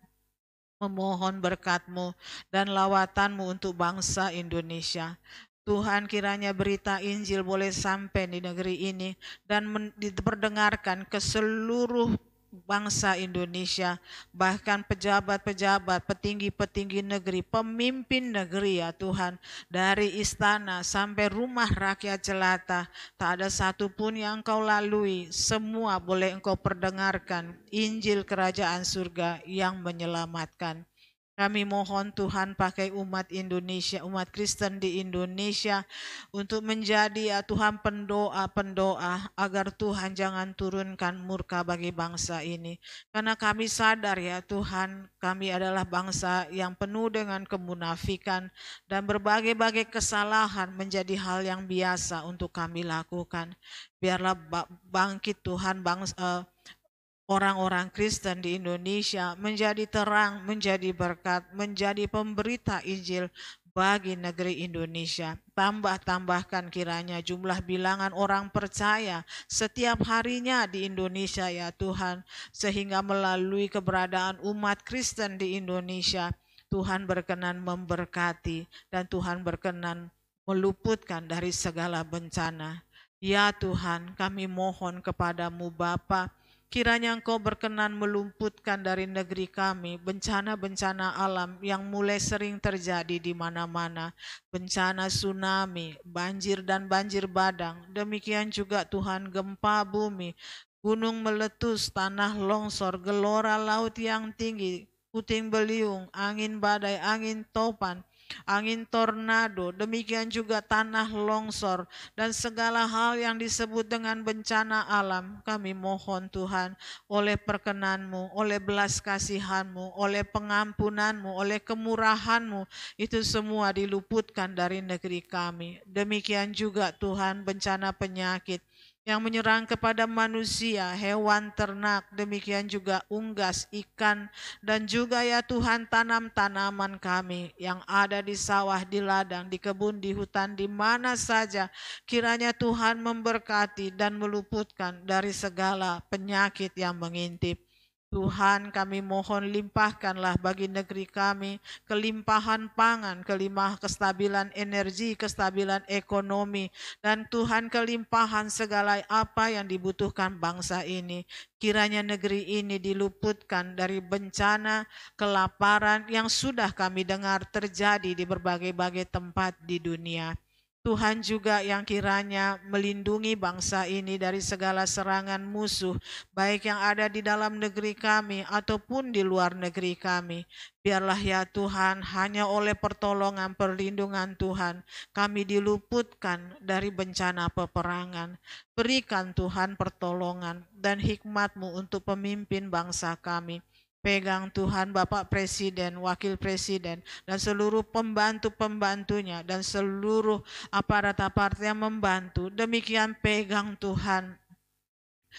memohon berkat-Mu dan lawatan-Mu untuk bangsa Indonesia. Tuhan, kiranya berita Injil boleh sampai di negeri ini dan diperdengarkan ke seluruh bangsa Indonesia, bahkan pejabat-pejabat, petinggi-petinggi negeri, pemimpin negeri ya Tuhan, dari istana sampai rumah rakyat jelata, tak ada satupun yang Engkau lalui, semua boleh Engkau perdengarkan Injil Kerajaan Surga yang menyelamatkan. Kami mohon Tuhan pakai umat Indonesia, umat Kristen di Indonesia untuk menjadi ya Tuhan pendoa-pendoa agar Tuhan jangan turunkan murka bagi bangsa ini. Karena kami sadar ya Tuhan, kami adalah bangsa yang penuh dengan kemunafikan dan berbagai-bagai kesalahan menjadi hal yang biasa untuk kami lakukan. Biarlah bangkit Tuhan orang-orang Kristen di Indonesia menjadi terang, menjadi berkat, menjadi pemberita Injil bagi negeri Indonesia. Tambahkan kiranya jumlah bilangan orang percaya setiap harinya di Indonesia ya Tuhan, sehingga melalui keberadaan umat Kristen di Indonesia, Tuhan berkenan memberkati dan Tuhan berkenan meluputkan dari segala bencana. Ya Tuhan, kami mohon kepadamu Bapa, kiranya Engkau berkenan meluputkan dari negeri kami bencana-bencana alam yang mulai sering terjadi di mana-mana. Bencana tsunami, banjir dan banjir bandang. Demikian juga Tuhan gempa bumi, gunung meletus, tanah longsor, gelora laut yang tinggi, puting beliung, angin badai, angin topan, angin tornado, demikian juga tanah longsor dan segala hal yang disebut dengan bencana alam. Kami mohon Tuhan, oleh perkenan-Mu, oleh belas kasihan-Mu, oleh pengampunan-Mu, oleh kemurahan-Mu, itu semua diluputkan dari negeri kami. Demikian juga Tuhan bencana penyakit yang menyerang kepada manusia, hewan ternak, demikian juga unggas, ikan, dan juga ya Tuhan tanam-tanaman kami yang ada di sawah, di ladang, di kebun, di hutan, di mana saja. Kiranya Tuhan memberkati dan meluputkan dari segala penyakit yang mengintip. Tuhan, kami mohon limpahkanlah bagi negeri kami kelimpahan pangan, kestabilan energi, kestabilan ekonomi, dan Tuhan kelimpahan segala apa yang dibutuhkan bangsa ini. Kiranya negeri ini diluputkan dari bencana kelaparan yang sudah kami dengar terjadi di berbagai-bagai tempat di dunia. Tuhan juga yang kiranya melindungi bangsa ini dari segala serangan musuh, baik yang ada di dalam negeri kami ataupun di luar negeri kami. Biarlah ya Tuhan, hanya oleh pertolongan perlindungan Tuhan, kami diluputkan dari bencana peperangan. Berikan Tuhan pertolongan dan hikmat-Mu untuk pemimpin bangsa kami. Pegang Tuhan Bapak Presiden, Wakil Presiden, dan seluruh pembantu-pembantunya, dan seluruh aparat-aparat yang membantu. Demikian pegang Tuhan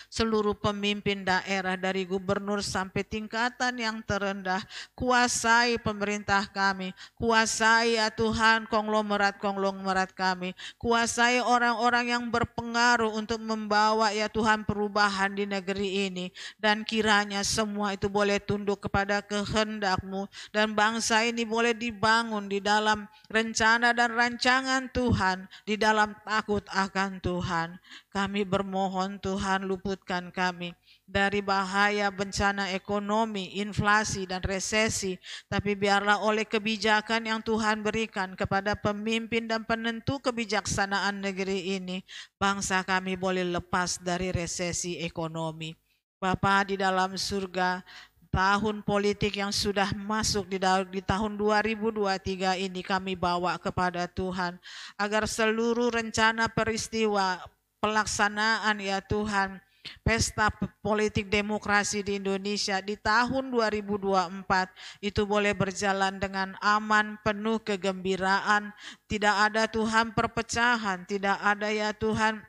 seluruh pemimpin daerah dari gubernur sampai tingkatan yang terendah. Kuasai pemerintah kami, kuasai ya Tuhan konglomerat kami, kuasai orang-orang yang berpengaruh untuk membawa ya Tuhan perubahan di negeri ini, dan kiranya semua itu boleh tunduk kepada kehendak-Mu dan bangsa ini boleh dibangun di dalam rencana dan rancangan Tuhan, di dalam takut akan Tuhan. Kami bermohon Tuhan, luputkan kami dari bahaya bencana ekonomi, inflasi dan resesi, tapi biarlah oleh kebijakan yang Tuhan berikan kepada pemimpin dan penentu kebijaksanaan negeri ini, bangsa kami boleh lepas dari resesi ekonomi. Bapa di dalam surga, tahun politik yang sudah masuk di tahun 2023 ini kami bawa kepada Tuhan, agar seluruh rencana peristiwa pelaksanaan ya Tuhan pesta politik demokrasi di Indonesia di tahun 2024 itu boleh berjalan dengan aman, penuh kegembiraan, tidak ada Tuhan perpecahan, tidak ada ya Tuhan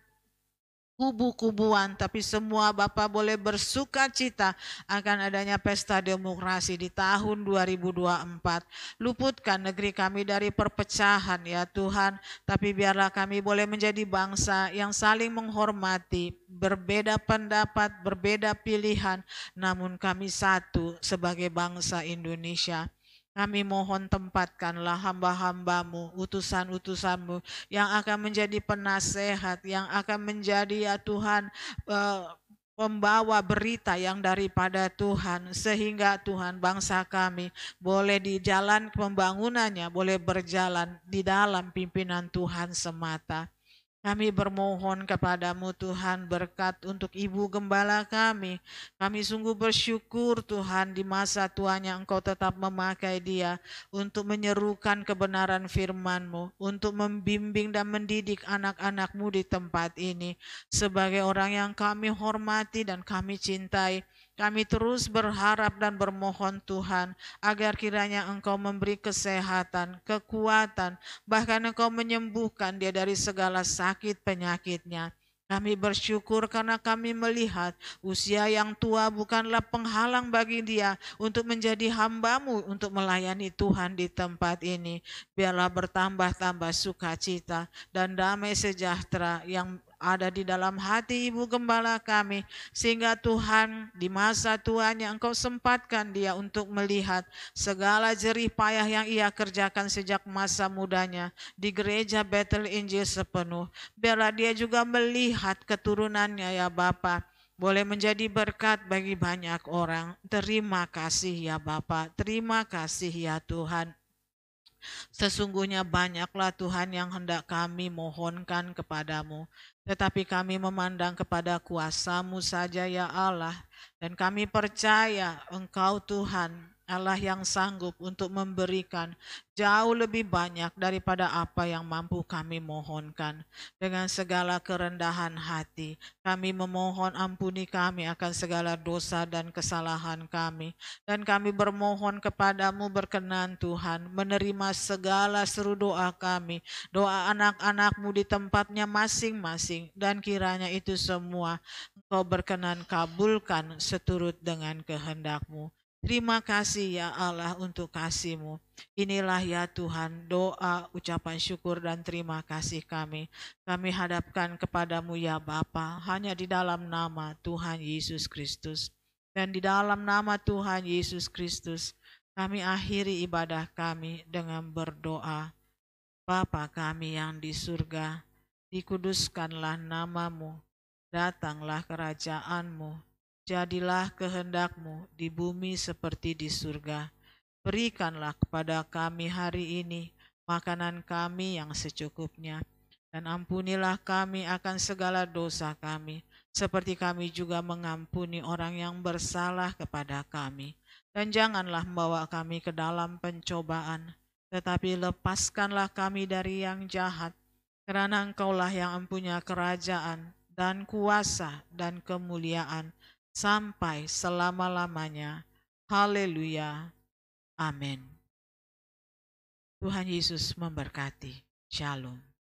kubu-kubuan, tapi semua Bapak boleh bersuka cita akan adanya pesta demokrasi di tahun 2024. Luputkan negeri kami dari perpecahan ya Tuhan, tapi biarlah kami boleh menjadi bangsa yang saling menghormati, berbeda pendapat, berbeda pilihan, namun kami satu sebagai bangsa Indonesia. Kami mohon tempatkanlah hamba-hambamu, utusan-utusanmu yang akan menjadi penasehat, yang akan menjadi ya Tuhan pembawa berita yang daripada Tuhan, sehingga Tuhan bangsa kami boleh di jalan pembangunannya, boleh berjalan di dalam pimpinan Tuhan semata. Kami bermohon kepadamu Tuhan berkat untuk Ibu Gembala kami. Kami sungguh bersyukur Tuhan di masa tuanya Engkau tetap memakai dia untuk menyerukan kebenaran firman-Mu, untuk membimbing dan mendidik anak-anak-Mu di tempat ini. Sebagai orang yang kami hormati dan kami cintai, kami terus berharap dan bermohon Tuhan agar kiranya Engkau memberi kesehatan, kekuatan, bahkan Engkau menyembuhkan dia dari segala sakit penyakitnya. Kami bersyukur karena kami melihat usia yang tua bukanlah penghalang bagi dia untuk menjadi hamba-Mu untuk melayani Tuhan di tempat ini. Biarlah bertambah-tambah sukacita dan damai sejahtera yang ada di dalam hati Ibu Gembala kami, sehingga Tuhan di masa tuanya Engkau sempatkan dia untuk melihat segala jerih payah yang ia kerjakan sejak masa mudanya di gereja Bethel Injil sepenuh. Biarlah dia juga melihat keturunannya ya Bapa boleh menjadi berkat bagi banyak orang. Terima kasih ya Bapa, terima kasih ya Tuhan. Sesungguhnya banyaklah Tuhan yang hendak kami mohonkan kepadamu, tetapi kami memandang kepada kuasa-Mu saja ya Allah, dan kami percaya Engkau Tuhan Allah yang sanggup untuk memberikan jauh lebih banyak daripada apa yang mampu kami mohonkan. Dengan segala kerendahan hati, kami memohon ampuni kami akan segala dosa dan kesalahan kami. Dan kami bermohon kepadamu berkenan Tuhan, menerima segala seru doa kami, doa anak-anak-Mu di tempatnya masing-masing. Dan kiranya itu semua Engkau berkenan kabulkan seturut dengan kehendak-Mu. Terima kasih ya Allah untuk kasih-Mu. Inilah ya Tuhan doa, ucapan syukur dan terima kasih kami. Kami hadapkan kepadamu ya Bapa, hanya di dalam nama Tuhan Yesus Kristus. Dan di dalam nama Tuhan Yesus Kristus, kami akhiri ibadah kami dengan berdoa. Bapa kami yang di surga, dikuduskanlah nama-Mu, datanglah kerajaan-Mu. Jadilah kehendak-Mu di bumi seperti di surga. Berikanlah kepada kami hari ini makanan kami yang secukupnya. Dan ampunilah kami akan segala dosa kami, seperti kami juga mengampuni orang yang bersalah kepada kami. Dan janganlah membawa kami ke dalam pencobaan, tetapi lepaskanlah kami dari yang jahat. Karena Engkaulah yang mempunyai kerajaan dan kuasa dan kemuliaan sampai selama-lamanya. Haleluya. Amin. Tuhan Yesus memberkati. Shalom.